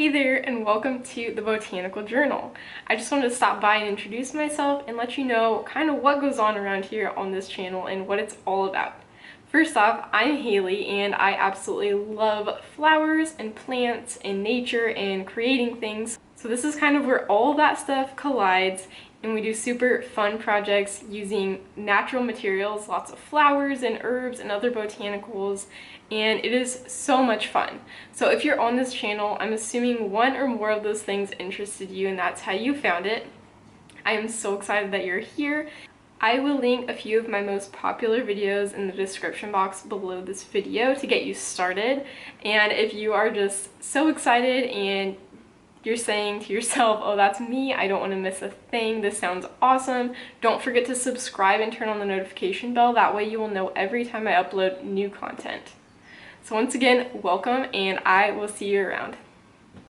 Hey there, and welcome to the Botanical Journal. I just wanted to stop by and introduce myself and let you know kind of what goes on around here on this channel and what it's all about. First off, I'm Haley and I absolutely love flowers and plants and nature and creating things. So this is kind of where all that stuff collides, and we do super fun projects using natural materials, lots of flowers and herbs and other botanicals, and it is so much fun. So if you're on this channel, I'm assuming one or more of those things interested you and that's how you found it. I am so excited that you're here. I will link a few of my most popular videos in the description box below this video to get you started. And if you are just so excited and you're saying to yourself, oh, that's me, I don't want to miss a thing, this sounds awesome, don't forget to subscribe and turn on the notification bell. That way you will know every time I upload new content. So once again, welcome, and I will see you around.